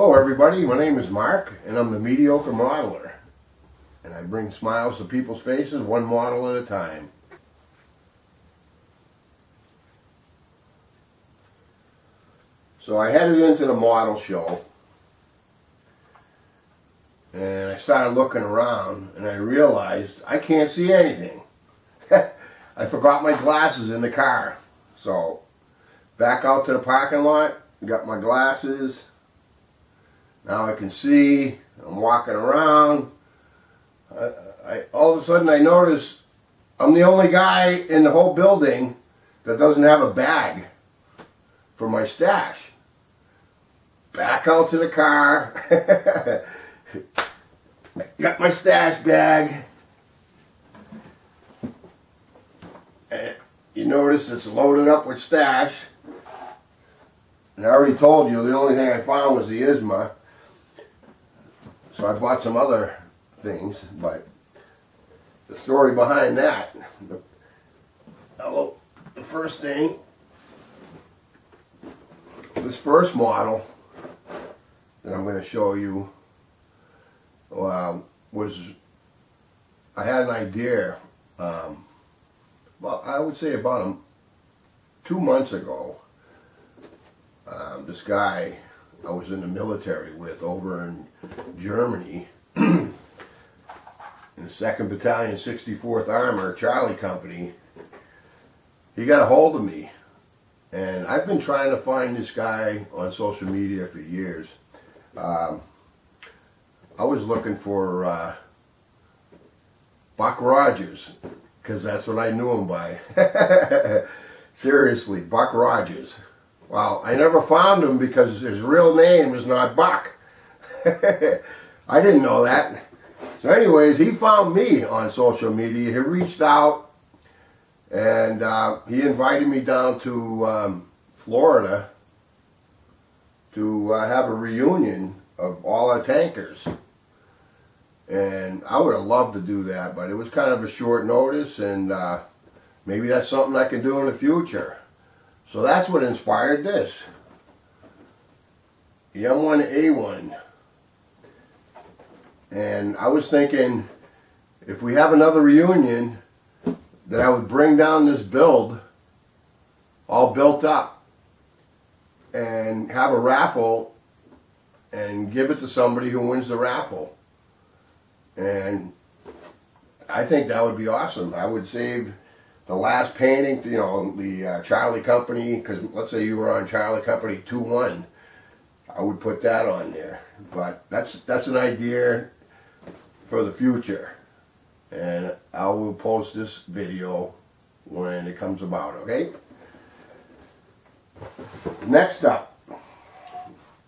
Hello everybody, my name is Mark and I'm the Mediocre Modeler, and I bring smiles to people's faces one model at a time. So I headed into the model show and I started looking around and I realized I can't see anything. I forgot my glasses in the car. So back out to the parking lot, got my glasses. Now I can see. I'm walking around. All of a sudden I notice I'm the only guy in the whole building that doesn't have a bag for my stash. Back out to the car. Got my stash bag. And you notice it's loaded up with stash. And I already told you the only thing I found was the ISMA. So I bought some other things, but the story behind that, the first thing, this first model that I'm going to show you was, I had an idea, well, I would say about 2 months ago. This guy I was in the military with over in Germany in the 2nd Battalion 64th Armor Charlie Company. He got a hold of me, and I've been trying to find this guy on social media for years. I was looking for Buck Rogers, because that's what I knew him by. Seriously, Buck Rogers. Well, I never found him because his real name is not Buck. I didn't know that. So anyways, he found me on social media. He reached out and he invited me down to Florida to have a reunion of all our tankers. And I would have loved to do that, but it was kind of a short notice, and maybe that's something I can do in the future. So that's what inspired this. The M1A1. And I was thinking, if we have another reunion, that I would bring down this build, all built up, and have a raffle, and give it to somebody who wins the raffle. And I think that would be awesome. I would save the last painting, you know, the Charlie Company, because let's say you were on Charlie Company 2-1, I would put that on there. But that's an idea for the future, and I will post this video when it comes about, okay? Next up,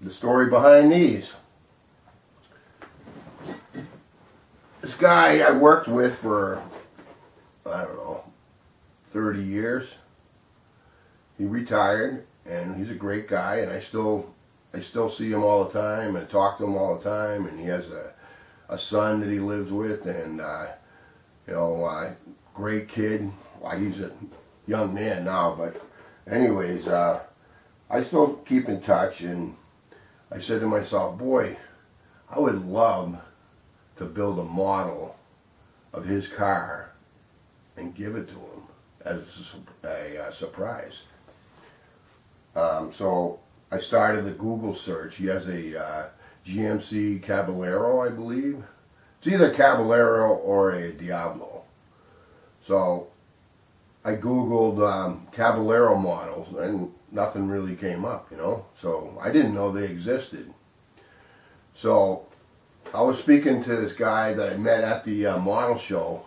the story behind these. This guy I worked with for, I don't know, 30 years. He retired, and he's a great guy, and I still see him all the time and talk to him all the time, and he has a son that he lives with, and you know, great kid. Well, he's a young man now, but anyways, I still keep in touch, and I said to myself, boy, I would love to build a model of his car and give it to him as a surprise. So I started a Google search. He has a GMC Caballero, I believe. It's either Caballero or a Diablo. So I Googled Caballero models, and nothing really came up, you know. So I didn't know they existed. So I was speaking to this guy that I met at the model show.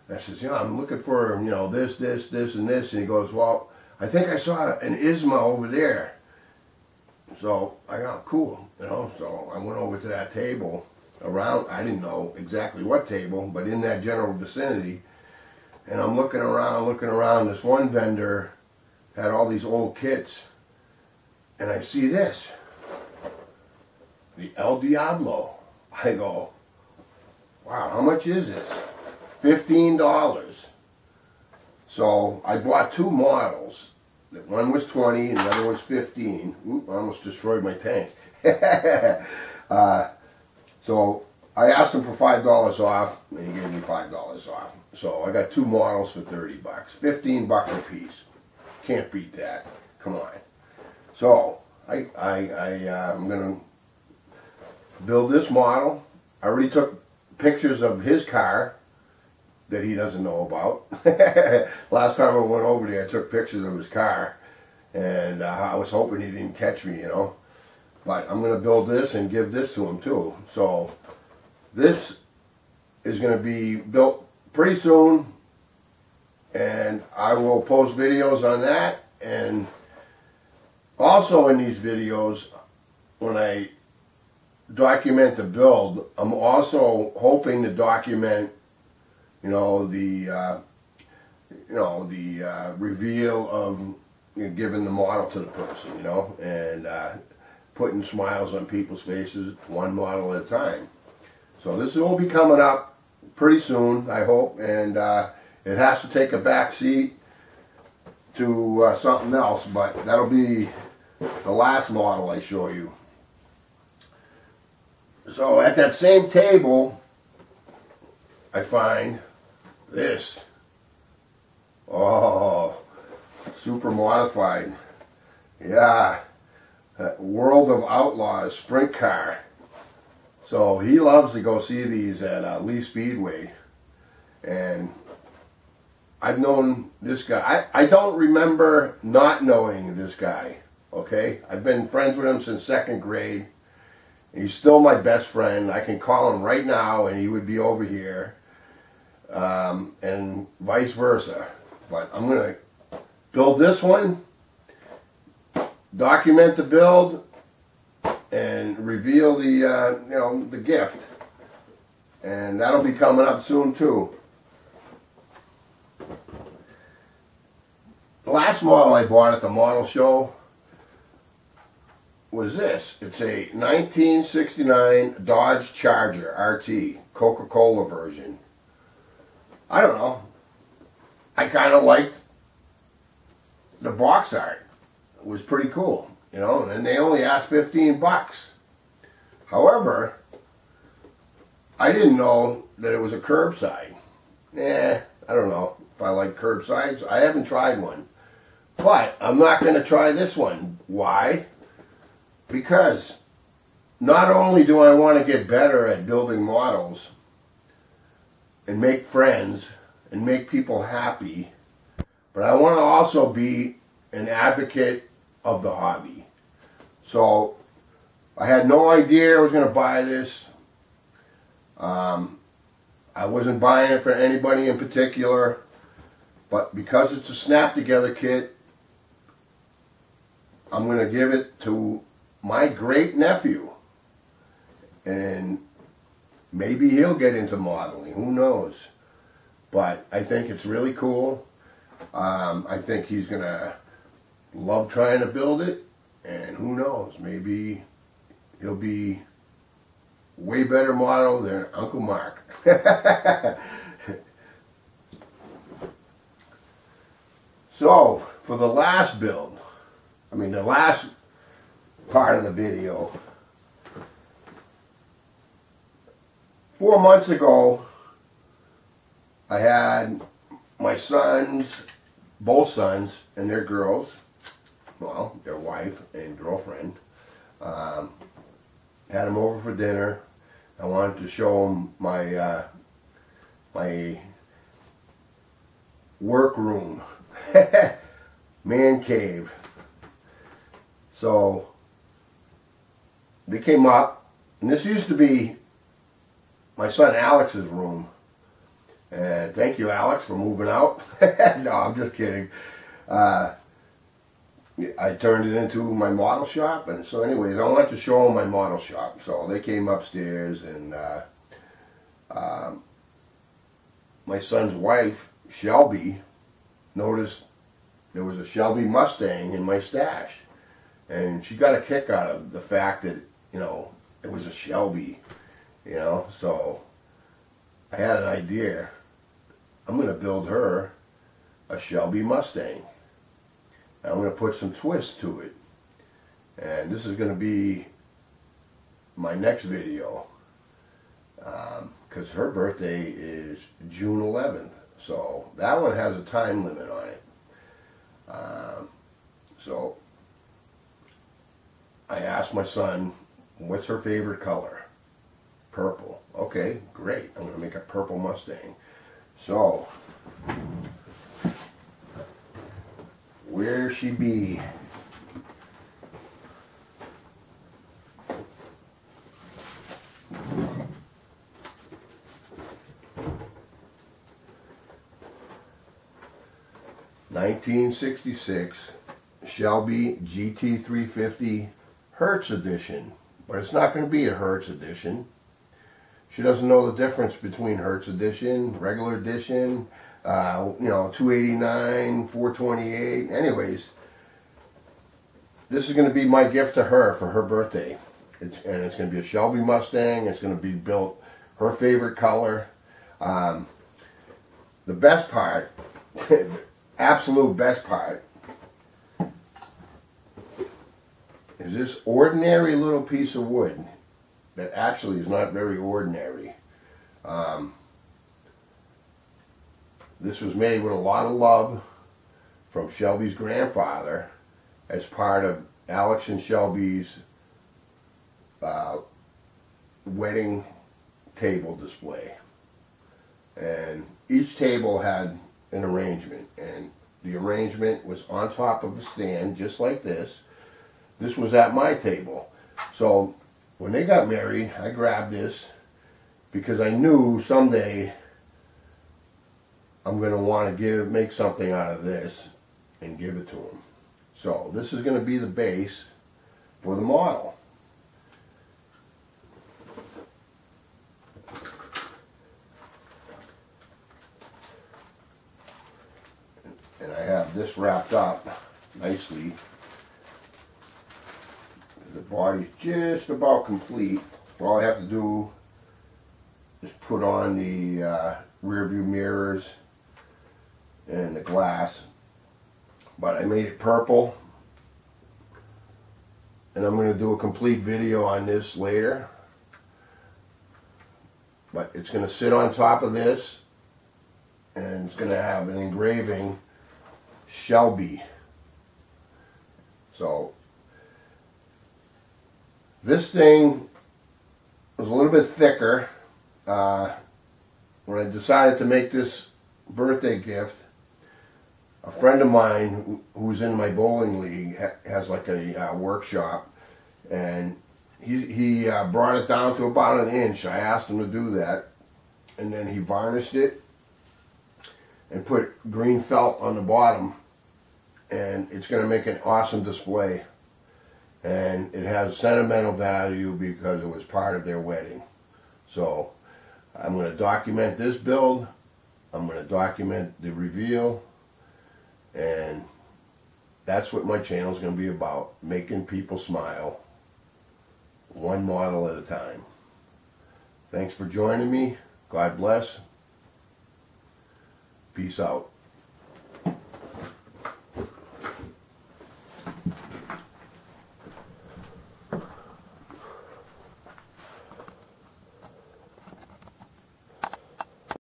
I says, you know, I'm looking for, you know, this, and this. And he goes, well, I think I saw an ISMA over there. So I got, cool, you know. So I went over to that table around, I didn't know exactly what table, but in that general vicinity. And I'm looking around. This one vendor had all these old kits. And I see this, the El Diablo. I go, wow, how much is this? $15. So I bought 2 models, One was 20 and the other was 15. Oop, I almost destroyed my tank. So I asked him for $5 off, and he gave me $5 off. So I got 2 models for 30 bucks. 15 bucks a piece. Can't beat that. Come on. So I'm going to build this model. I already took pictures of his car that he doesn't know about. Last time I went over there, I took pictures of his car, and I was hoping he didn't catch me, you know. But I'm going to build this and give this to him too. So this is going to be built pretty soon, and I will post videos on that. And also in these videos, when I document the build, I'm also hoping to document, you know, the reveal of, you know, giving the model to the person, you know, and putting smiles on people's faces, one model at a time. So this will be coming up pretty soon, I hope, and it has to take a back seat to something else, but that'll be the last model I show you. So at that same table, I find this. Oh, super modified. Yeah. World of Outlaws sprint car. So he loves to go see these at Lee Speedway. And I've known this guy. I don't remember not knowing this guy. Okay? I've been friends with him since 2nd grade. He's still my best friend. I can call him right now and he would be over here. And vice versa. But I'm going to build this one, document the build, and reveal the you know, the gift, and that'll be coming up soon too. The last model I bought at the model show was this. It's a 1969 Dodge Charger RT, Coca-Cola version. I don't know, I kind of liked the box art. It was pretty cool, you know, and they only asked 15 bucks. However, I didn't know that it was a curbside. I don't know if I like curbsides. I haven't tried one. But I'm not going to try this one. Why? Because not only do I want to get better at building models and make friends and make people happy, but I want to also be an advocate of the hobby. So I had no idea I was going to buy this. I wasn't buying it for anybody in particular, but because it's a snap together kit, I'm going to give it to my great nephew, and maybe he'll get into modeling, who knows. But I think it's really cool. I think he's going to love trying to build it, and who knows, maybe he'll be way better model than Uncle Mark. So, for the last build, the last part of the video, 4 months ago, I had my sons, both sons and their girls, well, their wife and girlfriend, had them over for dinner. I wanted to show them my my workroom, man cave. So they came up, and this used to be my son Alex's room. And thank you, Alex, for moving out. No, I'm just kidding. I turned it into my model shop, and so anyways, I wanted to show them my model shop. So they came upstairs, and my son's wife, Shelby, noticed there was a Shelby Mustang in my stash. And she got a kick out of the fact that, you know, it was a Shelby, you know. So I had an idea. I'm going to build her a Shelby Mustang. I'm going to put some twist to it. And this is going to be my next video, because her birthday is June 11th. So that one has a time limit on it. So I asked my son, what's her favorite color? Purple. Okay, great. I'm going to make a purple Mustang. So, where she be? '66 Shelby GT350 Hertz Edition, but it's not going to be a Hertz Edition. She doesn't know the difference between Hertz Edition, regular edition, 289, 428. Anyways, this is going to be my gift to her for her birthday. It's going to be a Shelby Mustang. It's going to be built her favorite color. The best part, absolute best part, is this ordinary little piece of wood that actually is not very ordinary. This was made with a lot of love from Shelby's grandfather as part of Alex and Shelby's wedding table display. And each table had an arrangement, and the arrangement was on top of a stand just like this. This was at my table. So when they got married, I grabbed this because I knew someday I'm going to want to make something out of this and give it to them. So this is going to be the base for the model. And I have this wrapped up nicely. The body's just about complete. All I have to do is put on the rear view mirrors and the glass. But I made it purple, and I'm going to do a complete video on this later. But it's going to sit on top of this, and it's going to have an engraving Shelby. So this thing was a little bit thicker. When I decided to make this birthday gift, a friend of mine who's in my bowling league has like a workshop, and he brought it down to about 1 inch. I asked him to do that, and then he varnished it and put green felt on the bottom, and it's going to make an awesome display. And it has sentimental value because it was part of their wedding. So I'm going to document this build. I'm going to document the reveal. And that's what my channel is going to be about. Making people smile. One model at a time. Thanks for joining me. God bless. Peace out.